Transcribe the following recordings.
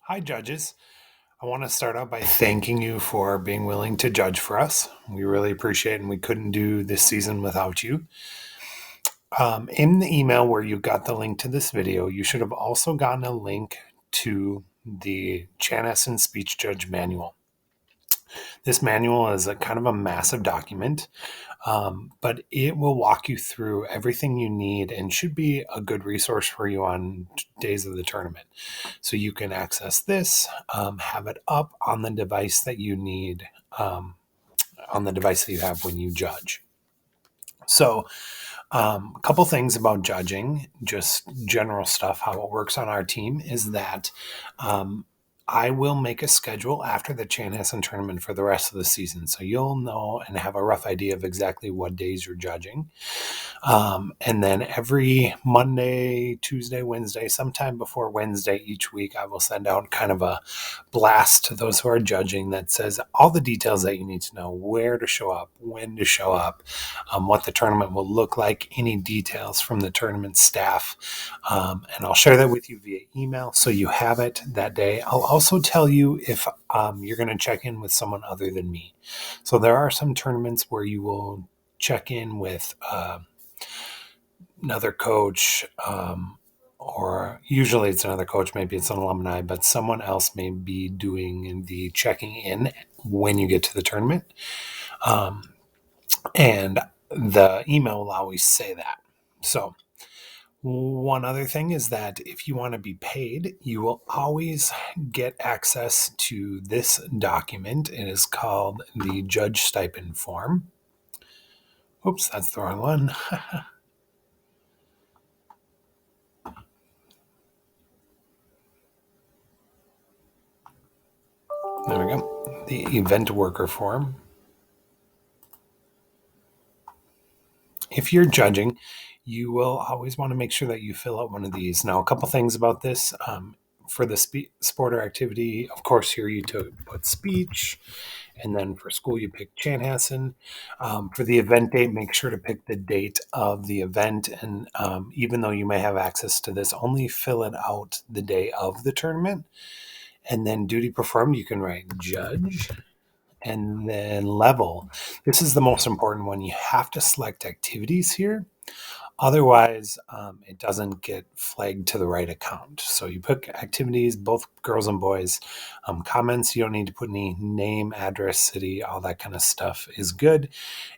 Hi, judges. I want to start out by thanking you for being willing to judge for us. We really appreciate it, and we couldn't do this season without you. In the email where you got the link to this video, you should have also gotten a link to the Chanhassen Speech Judge Manual. This manual is a kind of a massive document, but it will walk you through everything you need and should be a good resource for you on days of the tournament. So you can access this, have it up on the device that you need, on the device that you have when you judge. So, a couple things about judging, just general stuff, how it works on our team is that um, I will make a schedule after the Chanhassen tournament for the rest of the season. So you'll know and have a rough idea of exactly what days you're judging. And then every Monday, Tuesday, Wednesday, sometime before Wednesday each week, I will send out kind of a blast to those who are judging that says all the details that you need to know: where to show up, when to show up, what the tournament will look like, any details from the tournament staff. And I'll share that with you via email so you have it that day. I'll also tell you if you're going to check in with someone other than me. So there are some tournaments where you will check in with another coach, or usually it's another coach, maybe it's an alumni, but someone else may be doing the checking in when you get to the tournament. And the email will always say that. So, one other thing is that if you want to be paid, you will always get access to this document. It is called the Judge Stipend Form. Oops, that's the wrong one. There we go. The Event Worker Form. If you're judging, you will always want to make sure that you fill out one of these. Now, a couple things about this. For the sport or activity, of course, here you put speech, and then for school, you pick Chanhassen. For the event date, make sure to pick the date of the event. And even though you may have access to this, only fill it out the day of the tournament. And then duty performed, you can write judge and then level. This is the most important one. You have to select activities here. Otherwise, it doesn't get flagged to the right account. So you put activities, both girls and boys. Comments, you don't need to put any name, address, city, all that kind of stuff is good.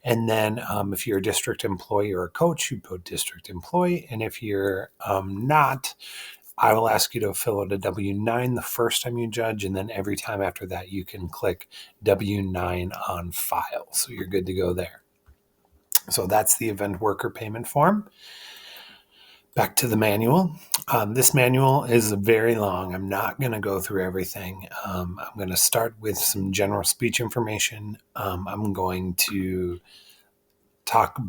And then if you're a district employee or a coach, you put district employee. And if you're not, I will ask you to fill out a W-9 the first time you judge, and then every time after that, you can click W-9 on file. So you're good to go there. So that's the event worker payment form. Back to the manual. This manual is very long. I'm not going to go through everything. I'm going to start with some general speech information. I'm going to talk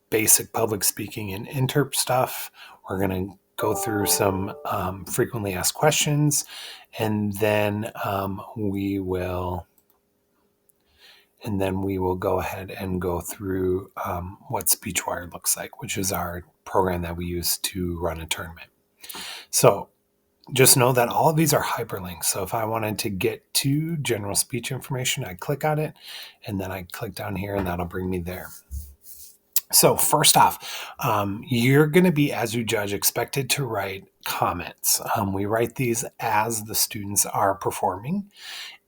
basic public speaking and interp stuff. We're going to go through some frequently asked questions, and then we will go ahead and go through what SpeechWire looks like, which is our program that we use to run a tournament. So just know that all of these are hyperlinks. So if I wanted to get to general speech information, I click on it, and then I click down here, and that'll bring me there. So first off, you're going to be, as you judge, expected to write comments. We write these as the students are performing,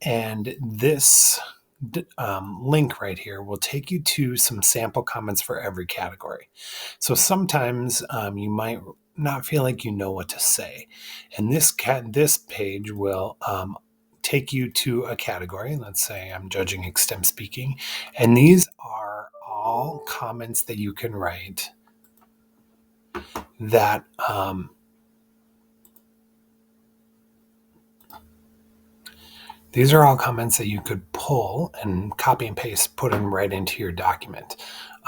and this link right here will take you to some sample comments for every category. So sometimes you might not feel like you know what to say, and this page will take you to a category. Let's say I'm judging extemp speaking, and these are all comments that you can write that these are all comments that you could pull and copy and paste, put them right into your document,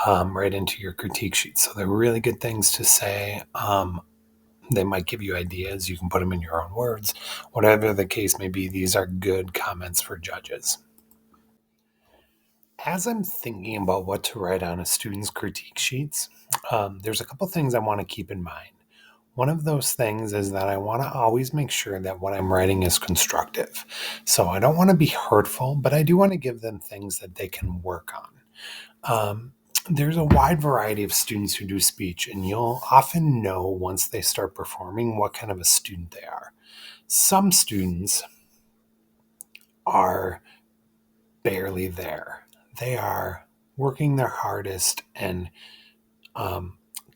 right into your critique sheet. So they're really good things to say. They might give you ideas. You can put them in your own words. Whatever the case may be, these are good comments for judges. As I'm thinking about what to write on a student's critique sheets, there's a couple things I want to keep in mind. one of those things is that I want to always make sure that what I'm writing is constructive. So I don't want to be hurtful, but I do want to give them things that they can work on. There's a wide variety of students who do speech, and you'll often know once they start performing what kind of a student they are. Some students are barely there. They are working their hardest, and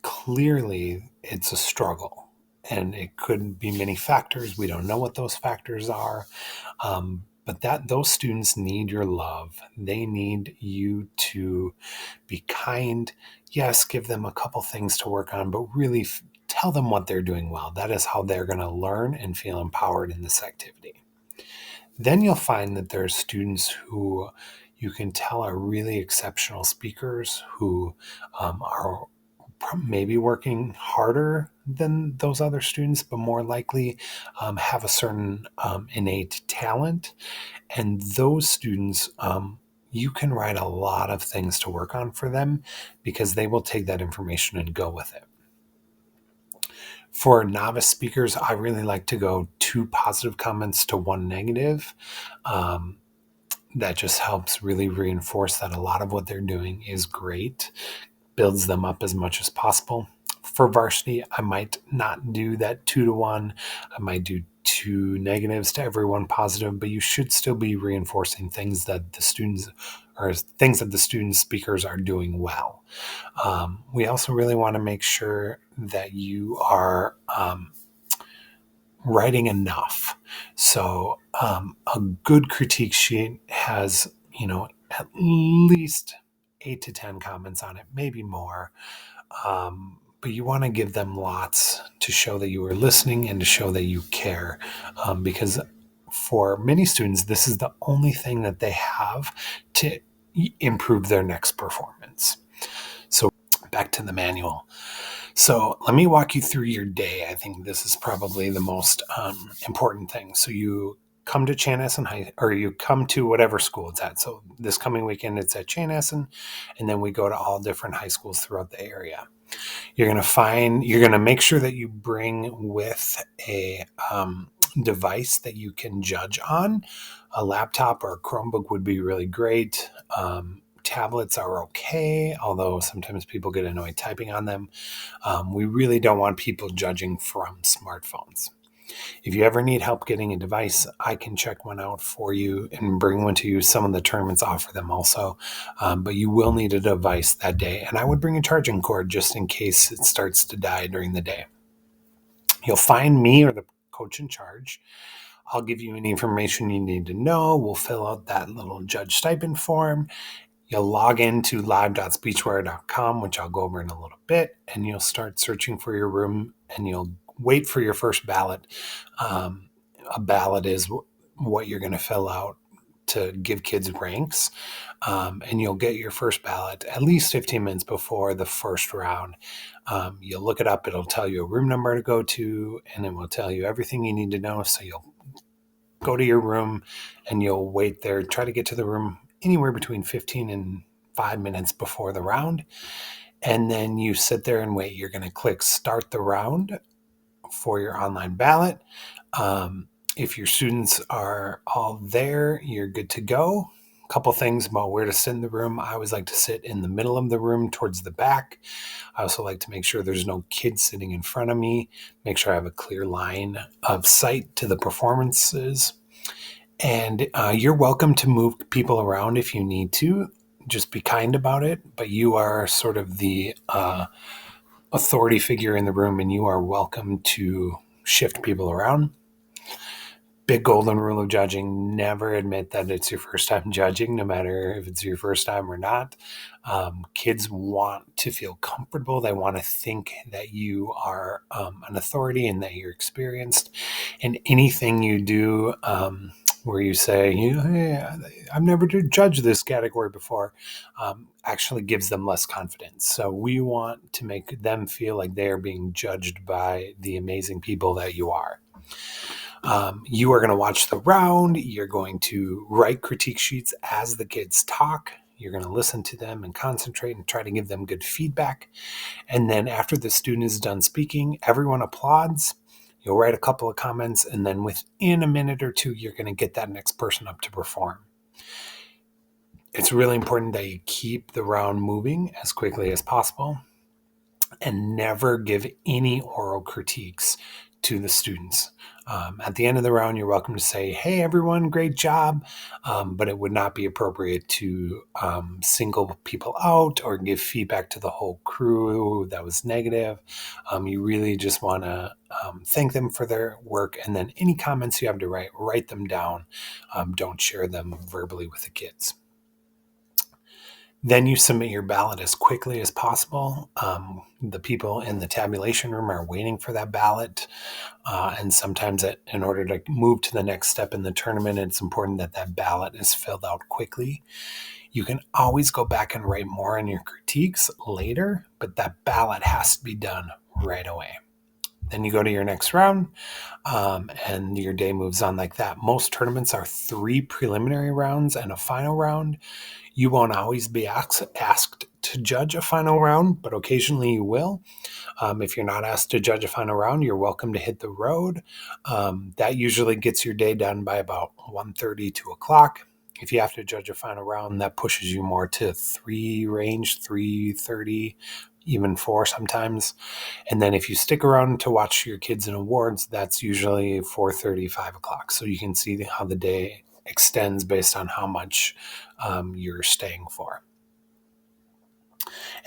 clearly it's a struggle. And it could be many factors. We don't know what those factors are. But those students need your love. They need you to be kind. Yes, give them a couple things to work on, but really tell them what they're doing well. That is how they're going to learn and feel empowered in this activity. Then you'll find that there are students who you can tell are really exceptional speakers who are maybe working harder than those other students, but more likely have a certain innate talent. And those students, you can write a lot of things to work on for them because they will take that information and go with it. For novice speakers, I really like to go 2 positive comments to 1 negative. That just helps really reinforce that a lot of what they're doing is great, builds them up as much as possible. For varsity, I might not do that 2 to 1. I might do 2 negatives to every 1 positive, but you should still be reinforcing things that the student speakers are doing well. We also really want to make sure that you are writing enough. So a good critique sheet has, at least 8 to 10 comments on it, maybe more. But you want to give them lots to show that you are listening and to show that you care. Because for many students, this is the only thing that they have to improve their next performance. So back to the manual. So let me walk you through your day. I think this is probably the most important thing. So you come to Chanhassen High, or you come to whatever school it's at. So this coming weekend, it's at Chanhassen, and then we go to all different high schools throughout the area. You're going to make sure that you bring with a device that you can judge on. A laptop or a Chromebook would be really great. Tablets are okay, although sometimes people get annoyed typing on them. We really don't want people judging from smartphones. If you ever need help getting a device, I can check one out for you and bring one to you. Some of the tournaments offer them also, but you will need a device that day. And I would bring a charging cord just in case it starts to die during the day. You'll find me or the coach in charge. I'll give you any information you need to know. We'll fill out that little judge stipend form. You'll log into live.speechwire.com, which I'll go over in a little bit, and you'll start searching for your room, and you'll wait for your first ballot. A ballot is what you're going to fill out to give kids ranks, and you'll get your first ballot at least 15 minutes before the first round. You'll look it up. It'll tell you a room number to go to, and it will tell you everything you need to know. So you'll go to your room, and you'll wait there. Try to get to the room anywhere between 15 and 5 minutes before the round. And then you sit there and wait. You're going to click start the round for your online ballot. If your students are all there, you're good to go. A couple things about where to sit in the room. I always like to sit in the middle of the room towards the back. I also like to make sure there's no kids sitting in front of me. Make sure I have a clear line of sight to the performances. And you're welcome to move people around if you need to. Just be kind about it. But you are sort of the authority figure in the room, and you are welcome to shift people around. Big golden rule of judging: never admit that it's your first time judging, no matter if it's your first time or not. Kids want to feel comfortable. They want to think that you are an authority and that you're experienced. And anything you do where you say, hey, I've never judged this category before, actually gives them less confidence. So we want to make them feel like they are being judged by the amazing people that you are. You are going to watch the round. You're going to write critique sheets as the kids talk. You're going to listen to them and concentrate and try to give them good feedback. And then after the student is done speaking, everyone applauds. You'll write a couple of comments, and then within a minute or two, you're going to get that next person up to perform. It's really important that you keep the round moving as quickly as possible and never give any oral critiques to the students. At the end of the round, you're welcome to say, "Hey, everyone, great job," but it would not be appropriate to single people out or give feedback to the whole crew that was negative. You really just want to thank them for their work, and then any comments you have to write them down. Don't share them verbally with the kids. Then you submit your ballot as quickly as possible. The people in the tabulation room are waiting for that ballot. And sometimes in order to move to the next step in the tournament, it's important that that ballot is filled out quickly. You can always go back and write more on your critiques later, but that ballot has to be done right away. Then you go to your next round, and your day moves on like that. Most tournaments are 3 preliminary rounds and a final round. You won't always be asked to judge a final round, but occasionally you will. If you're not asked to judge a final round, you're welcome to hit the road. That usually gets your day done by about 1:30, 2 o'clock. If you have to judge a final round, that pushes you more to 3 range, 3:30, even 4 sometimes. And then if you stick around to watch your kids in awards, that's usually 4:30, 5 o'clock. So you can see how the day extends based on how much you're staying for.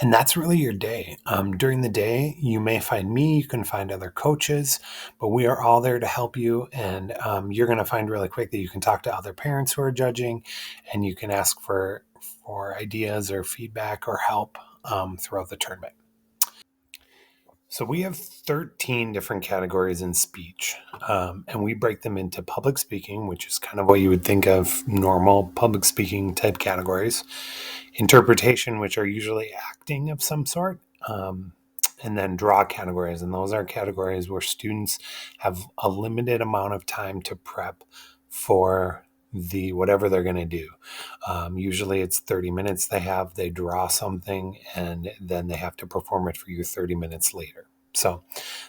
And that's really your day. During the day, you may find me, you can find other coaches, but we are all there to help you. And you're going to find really quick that you can talk to other parents who are judging, and you can ask for ideas or feedback or help throughout the tournament. So we have 13 different categories in speech, and we break them into public speaking, which is kind of what you would think of normal public speaking type categories, interpretation, which are usually acting of some sort, and then draw categories. And those are categories where students have a limited amount of time to prep for the whatever they're going to do. Usually it's 30 minutes they draw something, and then they have to perform it for you 30 minutes later. So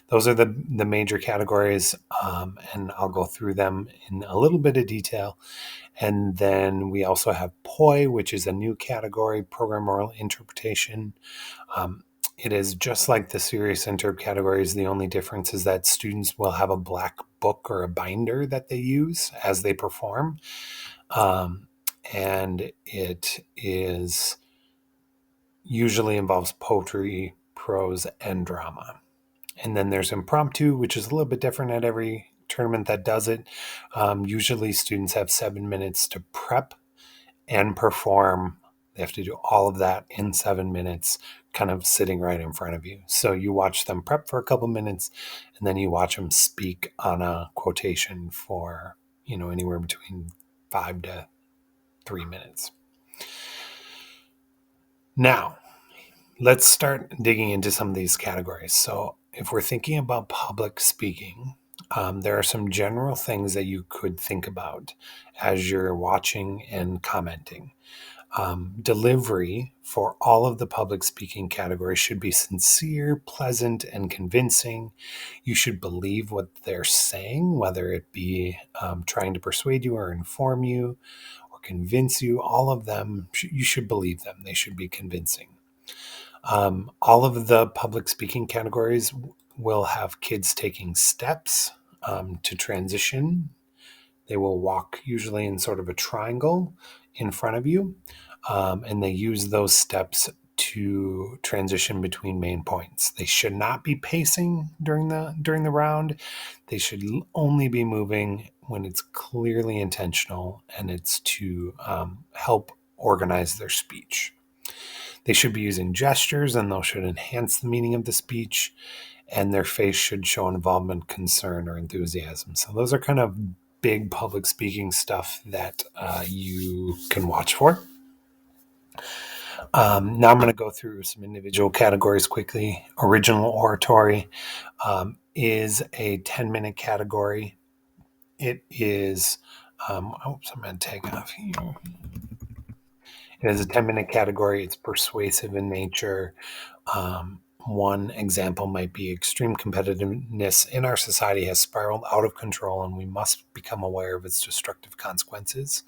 those are the major categories, and I'll go through them in a little bit of detail. And then we also have POI, which is a new category, program oral interpretation. It is just like the serious interp categories. The only difference is that students will have a black book or a binder that they use as they perform. And it is usually involves poetry, prose, and drama. And then there's impromptu, which is a little bit different at every tournament that does it. Usually students have 7 minutes to prep and perform. They have to do all of that in 7 minutes, kind of sitting right in front of you. So you watch them prep for a couple minutes, and then you watch them speak on a quotation for, anywhere between 5 to 3 minutes. Now, let's start digging into some of these categories. So if we're thinking about public speaking, there are some general things that you could think about as you're watching and commenting. Delivery for all of the public speaking categories should be sincere, pleasant, and convincing. You should believe what they're saying, whether it be trying to persuade you or inform you or convince you. All of them, you should believe them. They should be convincing. All of the public speaking categories will have kids taking steps to transition. They will walk usually in sort of a triangle in front of you, and they use those steps to transition between main points. They should not be pacing during the round. They should only be moving when it's clearly intentional and it's to help organize their speech. They should be using gestures, and those should enhance the meaning of the speech, and their face should show involvement, concern, or enthusiasm. So those are kind of big public speaking stuff that you can watch for. Now I'm going to go through some individual categories quickly. Original oratory is a 10-minute category. It is, I'm going to take off here. It is a 10-minute category. It's persuasive in nature. One example might be extreme competitiveness in our society has spiraled out of control, and we must become aware of its destructive consequences.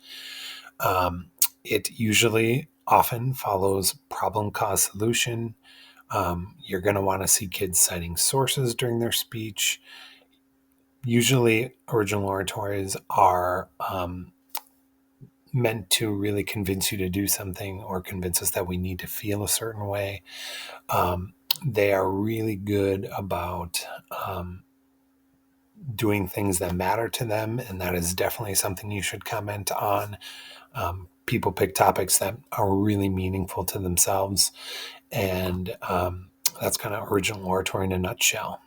Um, it usually often follows problem cause solution. You're going to want to see kids citing sources during their speech. Usually, original oratories are meant to really convince you to do something or convince us that we need to feel a certain way. They are really good about doing things that matter to them, and that is definitely something you should comment on. People pick topics that are really meaningful to themselves, and that's kind of original oratory in a nutshell.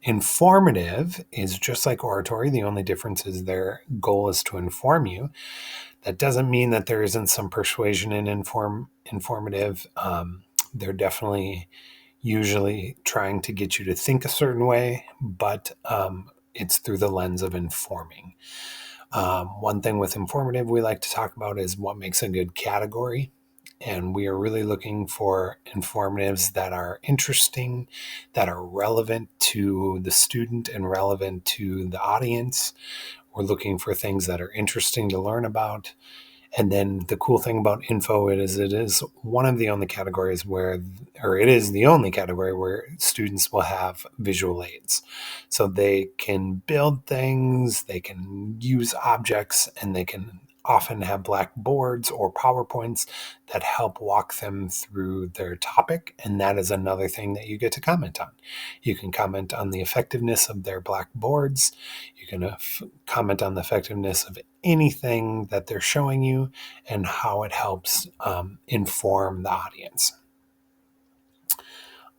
Informative is just like oratory. The only difference is their goal is to inform you. That doesn't mean that there isn't some persuasion in informative. They're definitely usually trying to get you to think a certain way, but it's through the lens of informing. One thing with informative we like to talk about is what makes a good category. And we are really looking for informatives that are interesting, that are relevant to the student and relevant to the audience. We're looking for things that are interesting to learn about. And then the cool thing about info is it is one of the only categories where, or it is the only category where students will have visual aids. So they can build things, they can use objects, and they can often have blackboards or PowerPoints that help walk them through their topic. And that is another thing that you get to comment on. You can comment on the effectiveness of their blackboards. You can comment on the effectiveness of anything that they're showing you and how it helps inform the audience.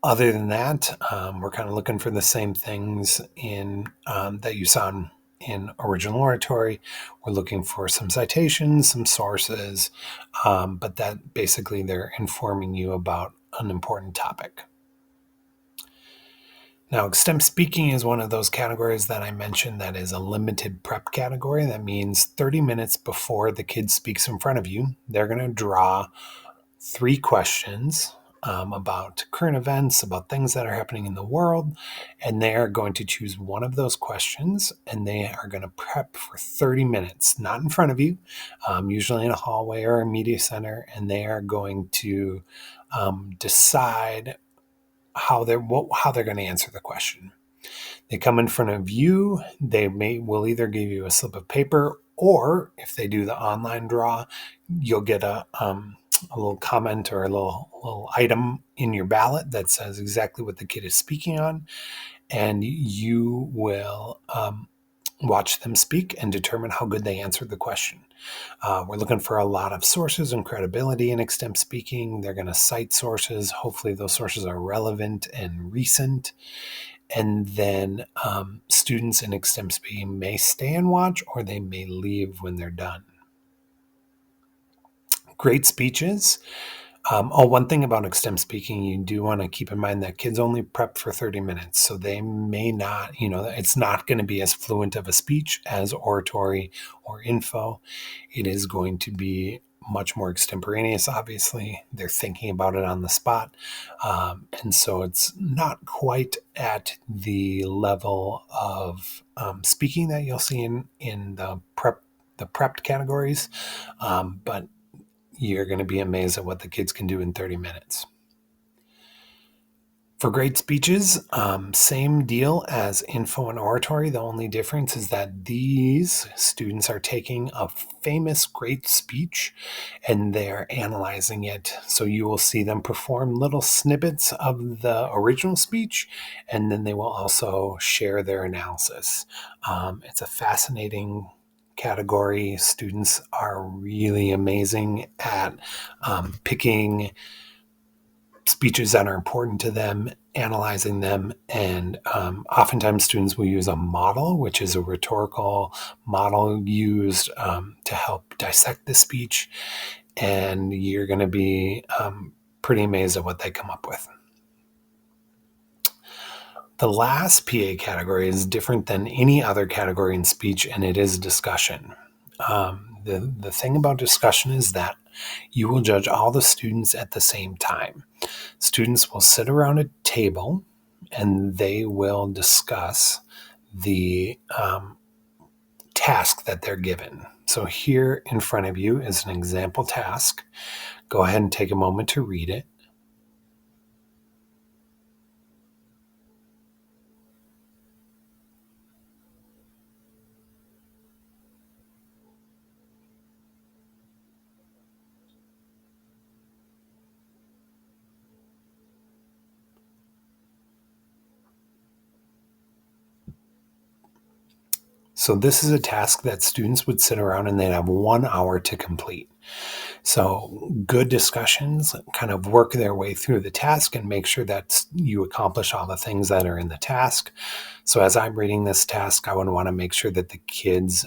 Other than that, we're kind of looking for the same things in that you saw in original oratory. We're looking for some citations, some sources, but that basically they're informing you about an important topic. Now, extemp speaking is one of those categories that I mentioned that is a limited prep category. That means 30 minutes before the kid speaks in front of you, they're going to draw 3 questions about current events, about things that are happening in the world, and they are going to choose one of those questions and they are going to prep for 30 minutes, not in front of you, usually in a hallway or a media center, and they are going to decide how they're going to answer the question. They come in front of you. They will either give you a slip of paper, or if they do the online draw, you'll get a little comment or a little item in your ballot that says exactly what the kid is speaking on, and you will watch them speak and determine how good they answered the question. We're looking for a lot of sources and credibility in extemp speaking. They're going to cite sources. Hopefully those sources are relevant and recent. And then students in extemp speaking may stay and watch, or they may leave when they're done. Great speeches. One thing about extemp speaking, you do want to keep in mind that kids only prep for 30 minutes. So they may not, it's not going to be as fluent of a speech as oratory or info. It is going to be much more extemporaneous, obviously. They're thinking about it on the spot. And so it's not quite at the level of speaking that you'll see in the prepped categories. But you're going to be amazed at what the kids can do in 30 minutes. For great speeches, same deal as info and oratory. The only difference is that these students are taking a famous great speech and they're analyzing it. So you will see them perform little snippets of the original speech, and then they will also share their analysis. It's a fascinating category. Students are really amazing at picking speeches that are important to them, analyzing them, and oftentimes students will use a model, which is a rhetorical model used to help dissect the speech, and you're going to be pretty amazed at what they come up with. The last PA category is different than any other category in speech, and it is discussion. The thing about discussion is that You will judge all the students at the same time. Students will sit around a table and they will discuss the task that they're given. So here in front of you is an example task. Go ahead and take a moment to read it. So this is a task that students would sit around and they'd have 1 hour to complete. So good discussions kind of work their way through the task and make sure that you accomplish all the things that are in the task. So as I'm reading this task, I would want to make sure that the kids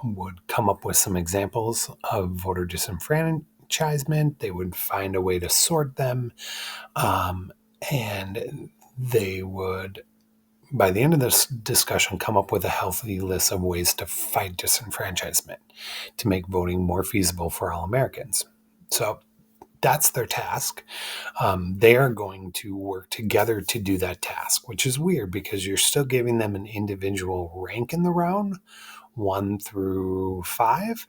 would come up with some examples of voter disenfranchisement. They would find a way to sort them, and they would, by the end of this discussion, come up with a healthy list of ways to fight disenfranchisement to make voting more feasible for all Americans. So that's their task. They are going to work together to do that task, which is weird because you're still giving them an individual rank in the round, 1 through 5,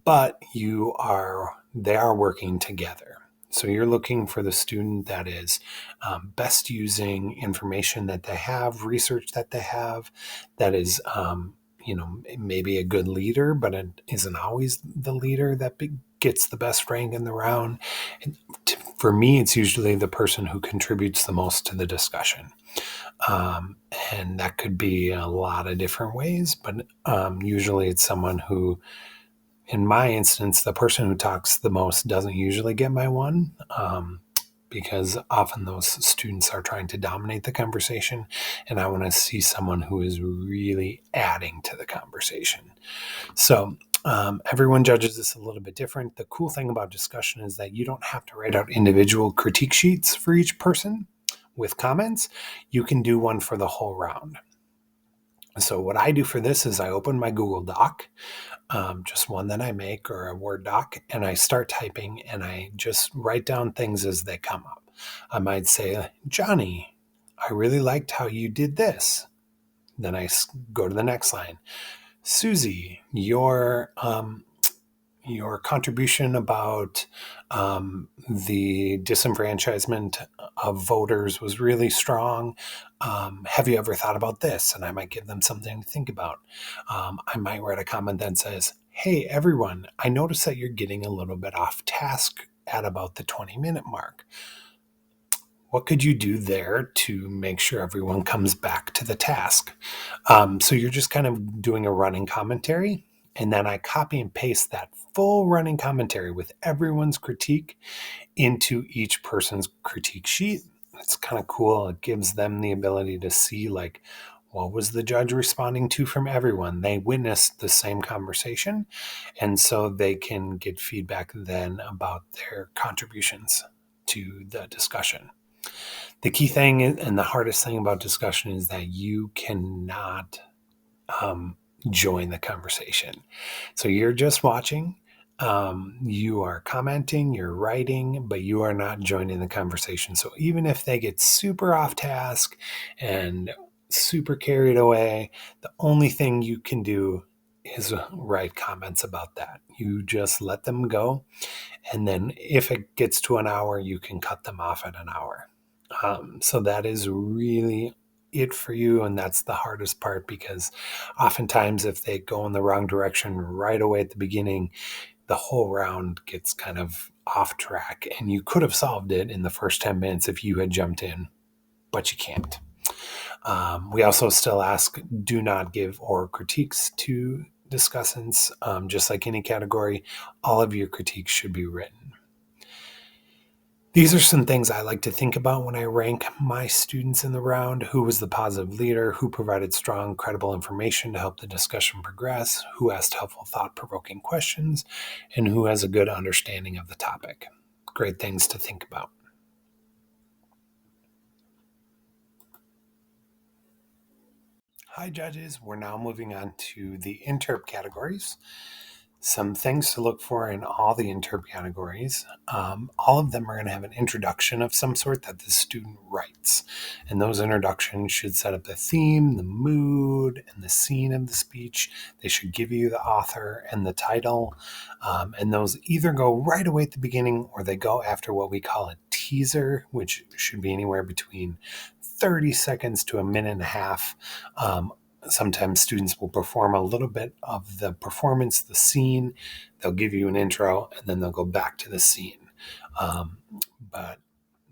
but they are working together. So you're looking for the student that is best using information that they have, research that they have, that is, maybe a good leader, but it isn't always the leader that gets the best rank in the round. And for me, it's usually the person who contributes the most to the discussion. Um, and that could be a lot of different ways, but usually it's someone who, in my instance, the person who talks the most doesn't usually get my one, because often those students are trying to dominate the conversation, and I want to see someone who is really adding to the conversation. So everyone judges this a little bit different. The cool thing about discussion is that you don't have to write out individual critique sheets for each person with comments. You can do one for the whole round. So what I do for this is I open my Google Doc, just one that I make or a Word doc, and I start typing and I just write down things as they come up. I might say, Johnny, I really liked how you did this. Then I go to the next line. Susie, your contribution about the disenfranchisement of voters was really strong. Have you ever thought about this? And I might give them something to think about. I might write a comment that says, hey, everyone, I noticed that you're getting a little bit off task at about the 20-minute mark. What could you do there to make sure everyone comes back to the task? So you're just kind of doing a running commentary. And then I copy and paste that full running commentary with everyone's critique into each person's critique sheet. It's kind of cool. It gives them the ability to see, like, what was the judge responding to from everyone? They witnessed the same conversation. And so they can get feedback then about their contributions to the discussion. The key thing and the hardest thing about discussion is that you cannot join the conversation. So you're just watching, you are commenting, you're writing, but you are not joining the conversation. So even if they get super off task and super carried away, the only thing you can do is write comments about that. You just let them go. And then if it gets to an hour, you can cut them off at an hour. So that is really it for you. And that's the hardest part, because oftentimes if they go in the wrong direction right away at the beginning, the whole round gets kind of off track. And you could have solved it in the first 10 minutes if you had jumped in, but you can't. We also still ask, do not give oral critiques to discussants. Just like any category, all of your critiques should be written. These are some things I like to think about when I rank my students in the round. Who was the positive leader? Who provided strong, credible information to help the discussion progress? Who asked helpful, thought-provoking questions? And who has a good understanding of the topic? Great things to think about. Hi, judges. We're now moving on to the interp categories. Some things to look for in all the interp categories. All of them are going to have an introduction of some sort that the student writes. And those introductions should set up the theme, the mood, and the scene of the speech. They should give you the author and the title. And those either go right away at the beginning or they go after what we call a teaser, which should be anywhere between 30 seconds to a minute and a half. Sometimes students will perform a little bit of the performance, the scene. They'll give you an intro and then they'll go back to the scene. But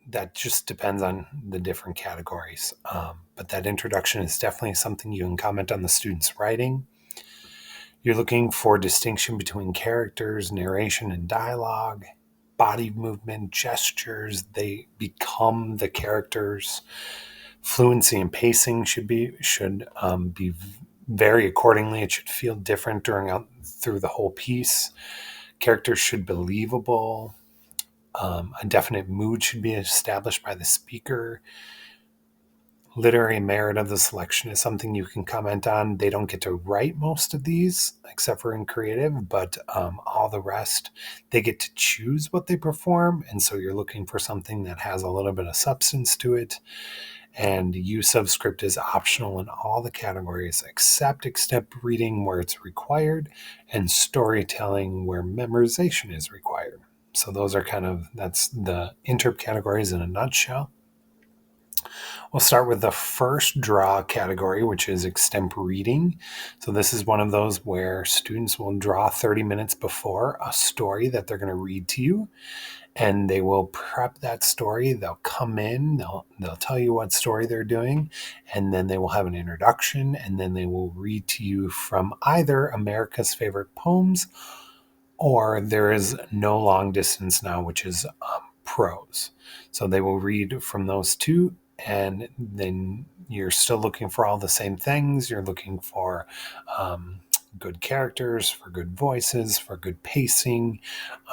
that just depends on the different categories. But that introduction is definitely something you can comment on the student's writing. You're looking for distinction between characters, narration, and dialogue, body movement, gestures. They become the characters. Fluency and pacing should be vary accordingly. It should feel different through the whole piece. Characters should be believable. A definite mood should be established by the speaker. Literary merit of the selection is something you can comment on. They don't get to write most of these, except for in creative, but all the rest, they get to choose what they perform. And so you're looking for something that has a little bit of substance to it. And use of script is optional in all the categories except extemp reading where it's required and storytelling where memorization is required. So those are that's the interp categories in a nutshell. We'll start with the first draw category, which is extemp reading. So this is one of those where students will draw 30 minutes before a story that they're going to read to you. And they will prep that story. They'll come in, they'll tell you what story they're doing, and then they will have an introduction, and then they will read to you from either America's Favorite Poems or There Is No Long Distance Now, which is prose. So they will read from those two, and then you're still looking for all the same things. You're looking for good characters, for good voices, for good pacing,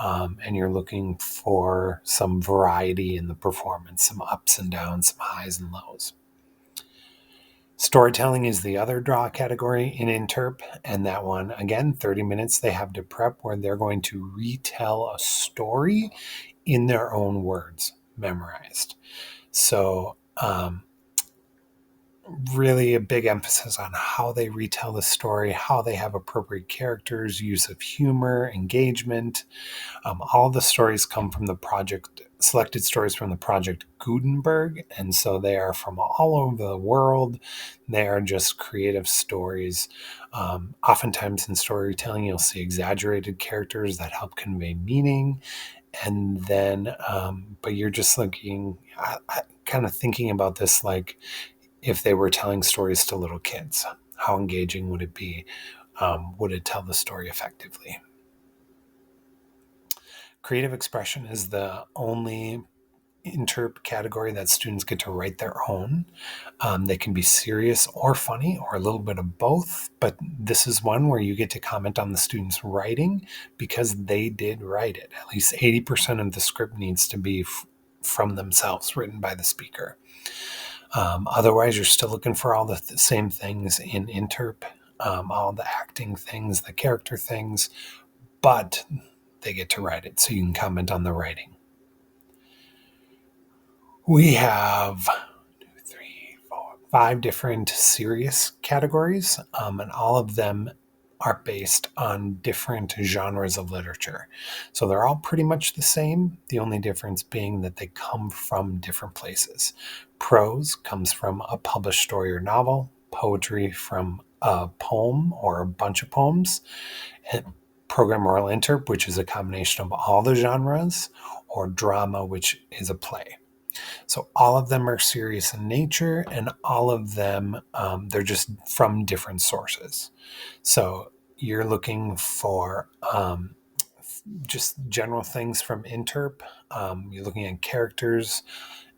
and you're looking for some variety in the performance, some ups and downs, some highs and lows. Storytelling is the other draw category in interp, and that one, again, 30 minutes they have to prep where they're going to retell a story in their own words, memorized. So, really a big emphasis on how they retell the story, how they have appropriate characters, use of humor, engagement. All the stories come from selected stories from the Project Gutenberg. And so they are from all over the world. They are just creative stories. Oftentimes in storytelling, you'll see exaggerated characters that help convey meaning. And then, but you're just looking, kind of thinking about this like, if they were telling stories to little kids, how engaging would it be? Would it tell the story effectively? Creative expression is the only interp category that students get to write their own. They can be serious or funny or a little bit of both, but this is one where you get to comment on the student's writing because they did write it. At least 80% of the script needs to be from themselves, written by the speaker. Otherwise, you're still looking for all the same things in interp, all the acting things, the character things, but they get to write it, so you can comment on the writing. We have 5 different serious categories, and all of them are based on different genres of literature. So they're all pretty much the same, the only difference being that they come from different places. Prose comes from a published story or novel, poetry from a poem or a bunch of poems, and program oral interp, which is a combination of all the genres, or drama, which is a play. So all of them are serious in nature, and all of them, they're just from different sources. So you're looking for just general things from interp. You're looking at characters,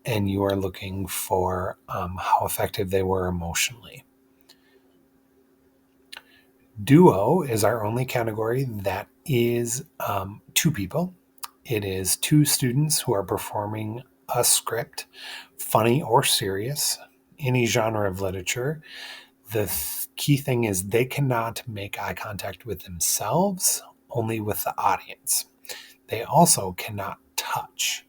and you are looking for how effective they were emotionally. Duo is our only category that is 2 people. It is 2 students who are performing a script, funny or serious, any genre of literature. The key thing is they cannot make eye contact with themselves only with the audience. They also cannot touch.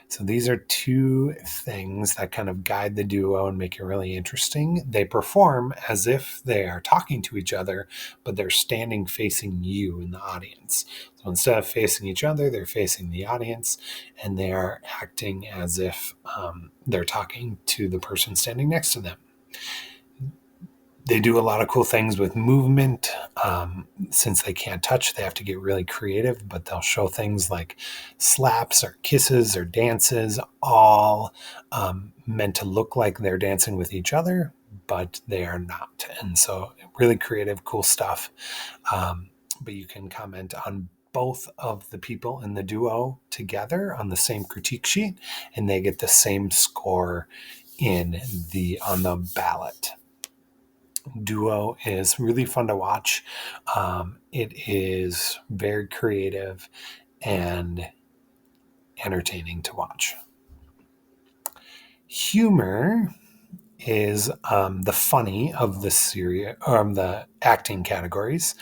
So these are two things that kind of guide the duo and make it really interesting. They perform as if they are talking to each other, but they're standing facing you in the audience. So instead of facing each other, they're facing the audience, and they are acting as if they're talking to the person standing next to them. They do a lot of cool things with movement. Since they can't touch, they have to get really creative, but they'll show things like slaps or kisses or dances, all meant to look like they're dancing with each other, but they are not. And so, really creative, cool stuff. But you can comment on both of the people in the duo together on the same critique sheet, and they get the same score on the ballot. Duo is really fun to watch. It is very creative and entertaining to watch. Humor is the funny of the series, the acting categories.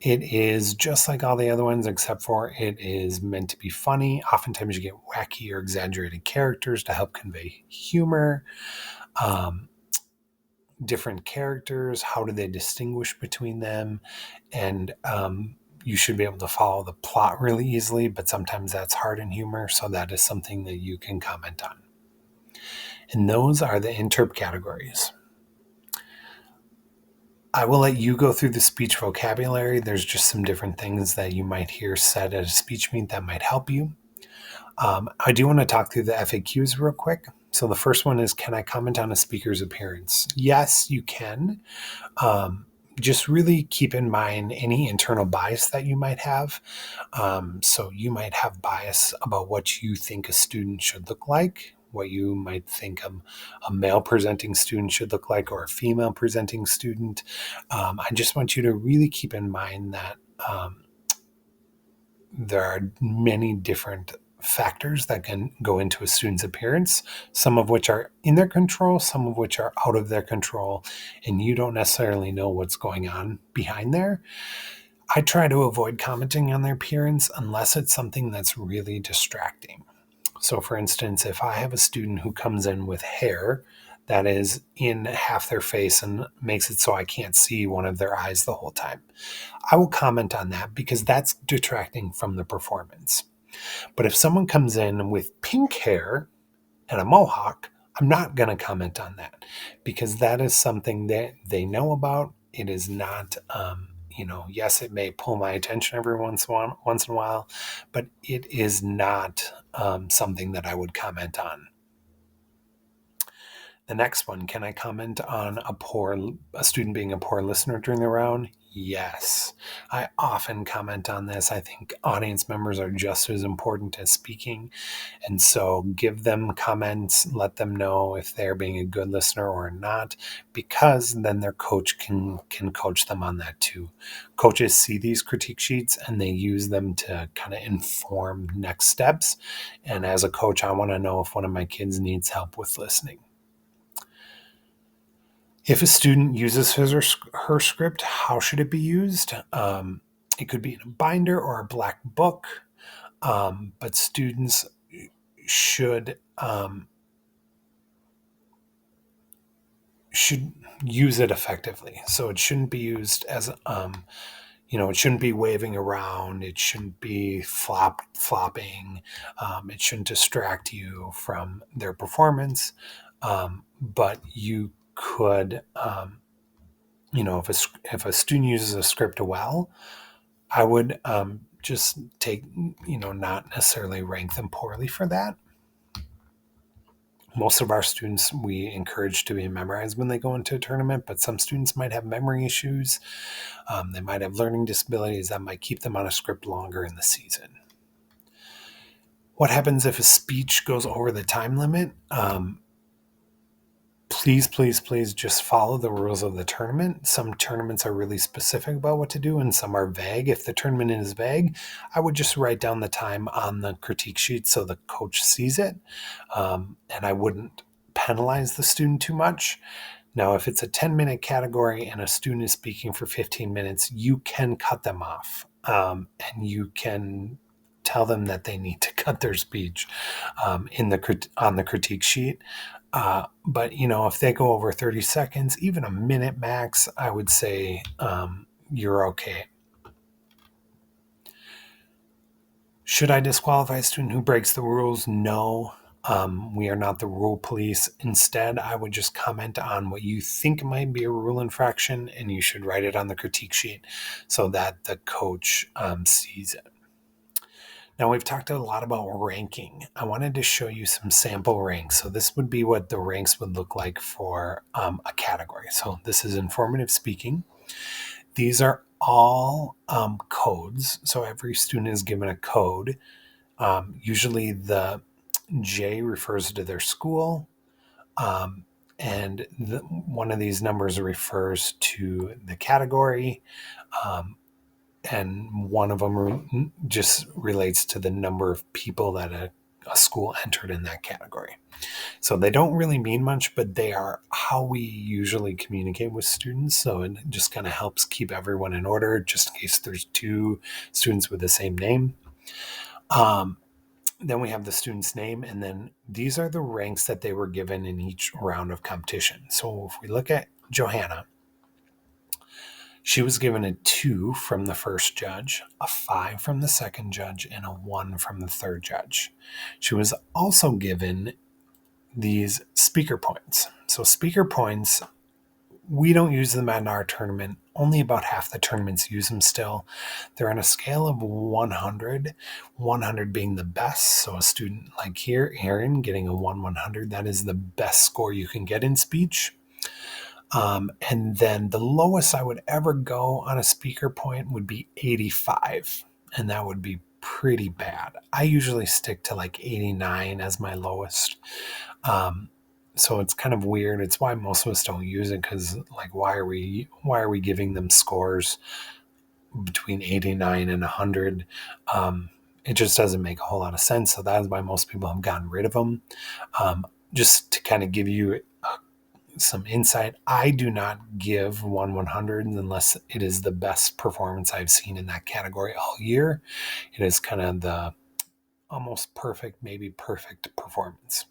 It is just like all the other ones, except for it is meant to be funny. Oftentimes, you get wacky or exaggerated characters to help convey humor. Different characters, how do they distinguish between them, and you should be able to follow the plot really easily, but sometimes that's hard in humor, so that is something that you can comment on. And those are the interp categories. I will let you go through the speech vocabulary. There's just some different things that you might hear said at a speech meet that might help you. I do want to talk through the FAQs real quick. So the first one is, can I comment on a speaker's appearance? Yes, you can. Just really keep in mind any internal bias that you might have. So you might have bias about what you think a student should look like, what you might think a male presenting student should look like, or a female presenting student. I just want you to really keep in mind that there are many different factors that can go into a student's appearance, some of which are in their control, some of which are out of their control, and you don't necessarily know what's going on behind there. I try to avoid commenting on their appearance unless it's something that's really distracting. So, for instance, if I have a student who comes in with hair that is in half their face and makes it so I can't see one of their eyes the whole time, I will comment on that because that's detracting from the performance. But if someone comes in with pink hair and a mohawk, I'm not going to comment on that because that is something that they know about. It is not, yes, it may pull my attention every once in a while, but it is not something that I would comment on. The next one, can I comment on a student being a poor listener during the round? Yes. I often comment on this. I think audience members are just as important as speaking. And so give them comments, let them know if they're being a good listener or not, because then their coach can coach them on that too. Coaches see these critique sheets and they use them to kind of inform next steps. And as a coach, I want to know if one of my kids needs help with listening. If a student uses his or her script, how should it be used? It could be in a binder or a black book, but students should use it effectively. So it shouldn't be used as it shouldn't be waving around. It shouldn't be flopping. It shouldn't distract you from their performance. But you could, if a student uses a script well, I would just take, not necessarily rank them poorly for that. Most of our students we encourage to be memorized when they go into a tournament, but some students might have memory issues. They might have learning disabilities that might keep them on a script longer in the season. What happens if a speech goes over the time limit? Please just follow the rules of the tournament. Some tournaments are really specific about what to do and some are vague. If the tournament is vague, I would just write down the time on the critique sheet so the coach sees it. And I wouldn't penalize the student too much. Now, if it's a 10-minute category and a student is speaking for 15 minutes, you can cut them off. and you can tell them that they need to cut their speech on the critique sheet. But if they go over 30 seconds, even a minute max, I would say you're okay. Should I disqualify a student who breaks the rules? No. We are not the rule police. Instead, I would just comment on what you think might be a rule infraction, and you should write it on the critique sheet so that the coach sees it. Now, we've talked a lot about ranking. I wanted to show you some sample ranks. So this would be what the ranks would look like for a category. So this is informative speaking. These are all codes. So every student is given a code. Usually the J refers to their school, and one of these numbers refers to the category, and one of them just relates to the number of people that a school entered in that category. So they don't really mean much, but they are how we usually communicate with students. So it just kind of helps keep everyone in order, just in case there's two students with the same name. Then we have the student's name, and then these are the ranks that they were given in each round of competition. So if we look at Johanna, she was given a 2 from the first judge, a 5 from the second judge, and a 1 from the third judge. She was also given these speaker points. So speaker points, we don't use them in our tournament. Only about half the tournaments use them still. They're on a scale of 100, 100 being the best. So a student like here, Aaron, getting a 1/100, that is the best score you can get in speech. And then the lowest I would ever go on a speaker point would be 85, and that would be pretty bad. I usually stick to like 89 as my lowest. So it's kind of weird. It's why most of us don't use it, because like why are we giving them scores between 89 and 100? It just doesn't make a whole lot of sense. So that is why most people have gotten rid of them. Just to kind of give you some insight, I do not give 1/100 unless it is the best performance I've seen in that category all year. It is kind of the almost perfect, maybe perfect performance.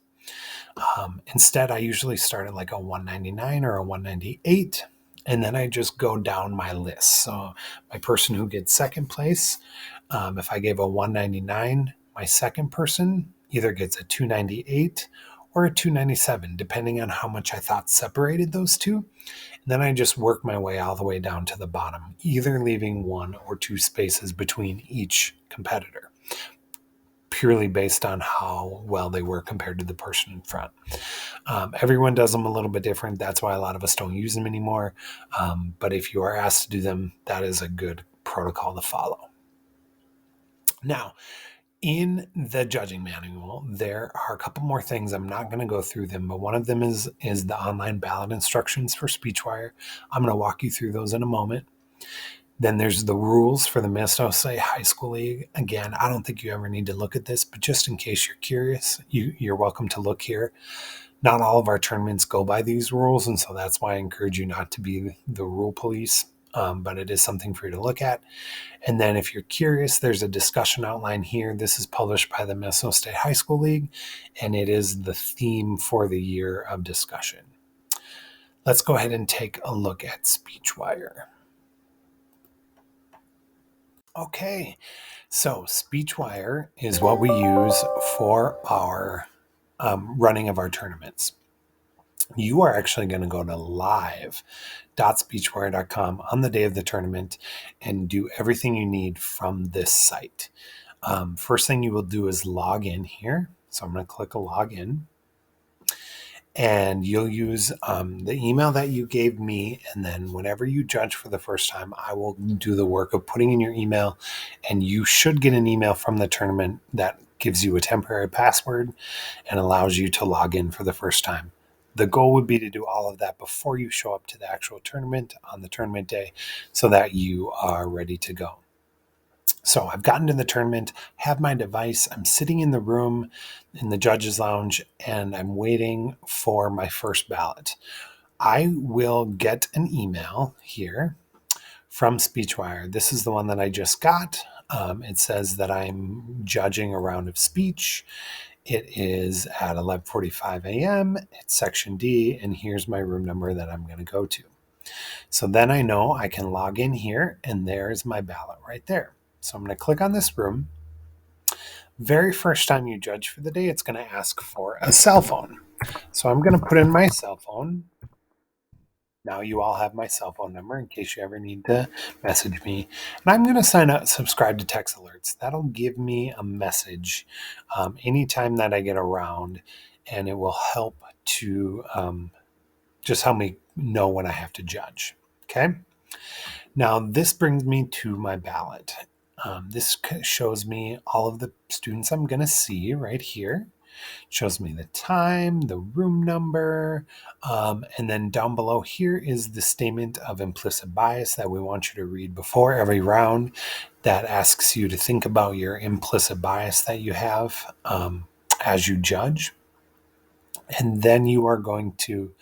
Instead, I usually start at like a 199 or a 198, and then I just go down my list. So my person who gets second place, if I gave a 199, my second person either gets a 298 or a 297, depending on how much I thought separated those two. And then I just work my way all the way down to the bottom, either leaving 1 or 2 spaces between each competitor, purely based on how well they were compared to the person in front. Everyone does them a little bit different. That's why a lot of us don't use them anymore. But if you are asked to do them, that is a good protocol to follow. Now, in the judging manual, there are a couple more things. I'm not going to go through them, but one of them is the online ballot instructions for SpeechWire. I'm going to walk you through those in a moment. Then there's the rules for the Minnesota State High School League. Again, I don't think you ever need to look at this, but just in case you're curious, you're welcome to look here. Not all of our tournaments go by these rules, and so that's why I encourage you not to be the rule police, but it is something for you to look at. And then if you're curious, there's a discussion outline here. This is published by the Minnesota State High School League, and it is the theme for the year of discussion. Let's go ahead and take a look at SpeechWire. Okay, so SpeechWire is what we use for our running of our tournaments. You are actually going to go to live.speechwire.com on the day of the tournament and do everything you need from this site. First thing you will do is log in here. So I'm going to click a login. And you'll use the email that you gave me. And then whenever you judge for the first time, I will do the work of putting in your email. And you should get an email from the tournament that gives you a temporary password and allows you to log in for the first time. The goal would be to do all of that before you show up to the actual tournament on the tournament day so that you are ready to go. So I've gotten to the tournament, have my device, I'm sitting in the room in the judges lounge, and I'm waiting for my first ballot. I will get an email here from SpeechWire. This is the one that I just got. It says that I'm judging a round of speech. It is at 11:45 a.m. It's section D, and here's my room number that I'm going to go to. So then I know I can log in here, and there's my ballot right there. So I'm going to click on this room. Very first time you judge for the day, it's going to ask for a cell phone. So I'm going to put in my cell phone. Now you all have my cell phone number in case you ever need to message me. And I'm going to subscribe to text alerts. That'll give me a message anytime that I get around, and it will help to just help me know when I have to judge. Okay. Now this brings me to my ballot. This shows me all of the students I'm going to see right here. Shows me the time, the room number, and then down below here is the statement of implicit bias that we want you to read before every round. That asks you to think about your implicit bias that you have as you judge. And then you are going to,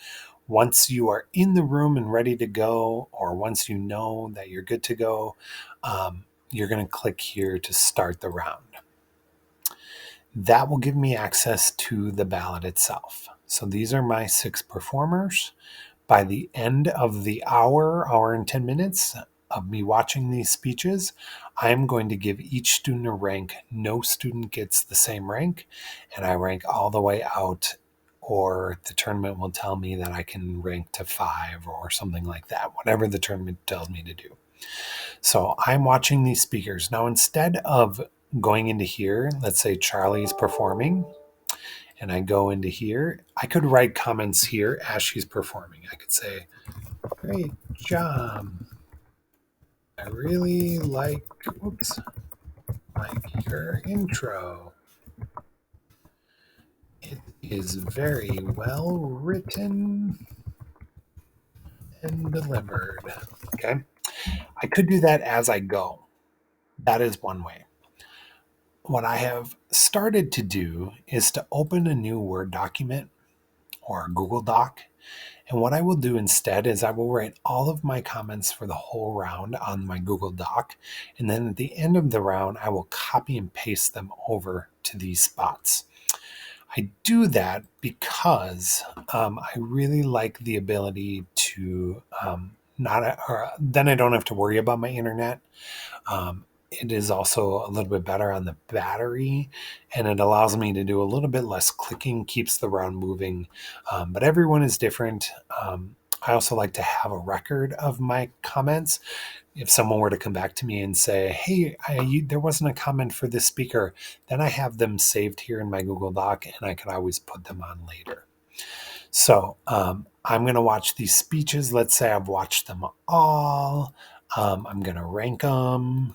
once you are in the room and ready to go, or once you know that you're good to go, you're going to click here to start the round. That will give me access to the ballot itself. So these are my 6 performers. By the end of the hour and 10 minutes of me watching these speeches, I'm going to give each student a rank. No student gets the same rank, and I rank all the way out, or the tournament will tell me that I can rank to 5 or something like that, whatever the tournament tells me to do. So I'm watching these speakers. Now, instead of going into here, let's say Charlie's performing, and I go into here, I could write comments here as she's performing. I could say, great job. I really like your intro. It is very well written and delivered. Okay. I could do that as I go. That is one way. What I have started to do is to open a new Word document or a Google Doc. And what I will do instead is I will write all of my comments for the whole round on my Google Doc. And then at the end of the round, I will copy and paste them over to these spots. I do that because I really like the ability to then I don't have to worry about my internet. It is also a little bit better on the battery, and it allows me to do a little bit less clicking, keeps the round moving. But everyone is different. I also like to have a record of my comments. If someone were to come back to me and say, hey, there wasn't a comment for this speaker, then I have them saved here in my Google Doc, and I can always put them on later. So I'm going to watch these speeches. Let's say I've watched them all. I'm going to rank them.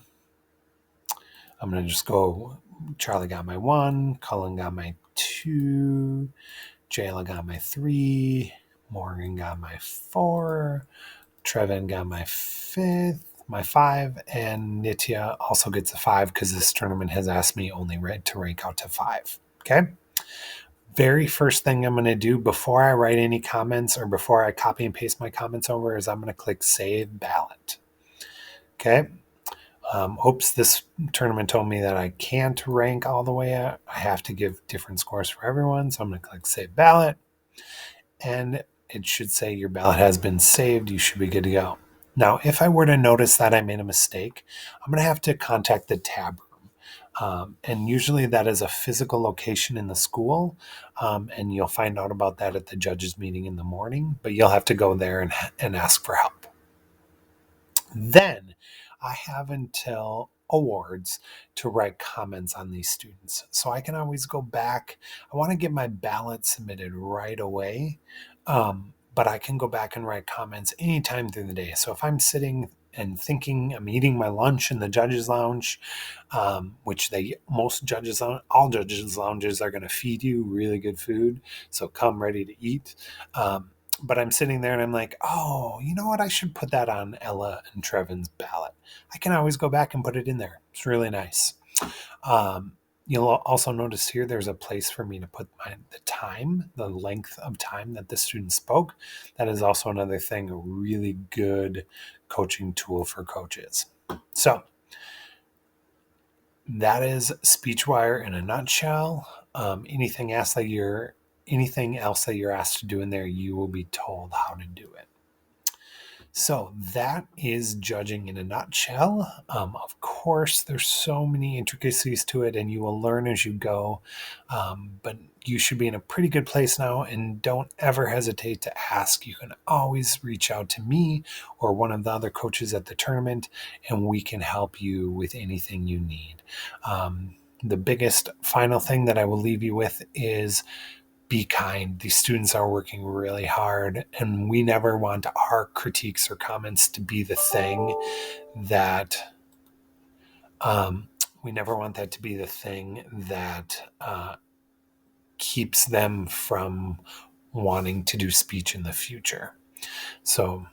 I'm going to just go, Charlie got my 1, Cullen got my 2, Jayla got my 3, Morgan got my 4, Trevin got my 5, and Nitya also gets a 5 because this tournament has asked me only to rank out to 5. Okay. Very first thing I'm going to do before I write any comments or before I copy and paste my comments over is I'm going to click Save Ballot. Okay. Oops, this tournament told me that I can't rank all the way out. I have to give different scores for everyone. So I'm going to click Save Ballot. And it should say your ballot has been saved. You should be good to go. Now, if I were to notice that I made a mistake, I'm going to have to contact the tab room. And usually that is a physical location in the school. And you'll find out about that at the judges meeting in the morning. But you'll have to go there and ask for help. Then I have until awards to write comments on these students. So I can always go back. I want to get my ballot submitted right away, but I can go back and write comments anytime through the day. So if I'm sitting and thinking, I'm eating my lunch in the judges lounge, which all judges lounges are going to feed you really good food. So come ready to eat. But I'm sitting there and I'm like, oh, you know what? I should put that on Ella and Trevin's ballot. I can always go back and put it in there. It's really nice. You'll also notice here there's a place for me to put the length of time that the student spoke. That is also another thing, a really good coaching tool for coaches. So that is SpeechWire in a nutshell. Anything else that you're asked to do in there, you will be told how to do it. So that is judging in a nutshell. Of course, there's so many intricacies to it, and you will learn as you go. But you should be in a pretty good place now, and don't ever hesitate to ask. You can always reach out to me or one of the other coaches at the tournament, and we can help you with anything you need. The biggest final thing that I will leave you with is be kind. These students are working really hard, and we never want our critiques or comments to be the thing that we never want that to be the thing that keeps them from wanting to do speech in the future. So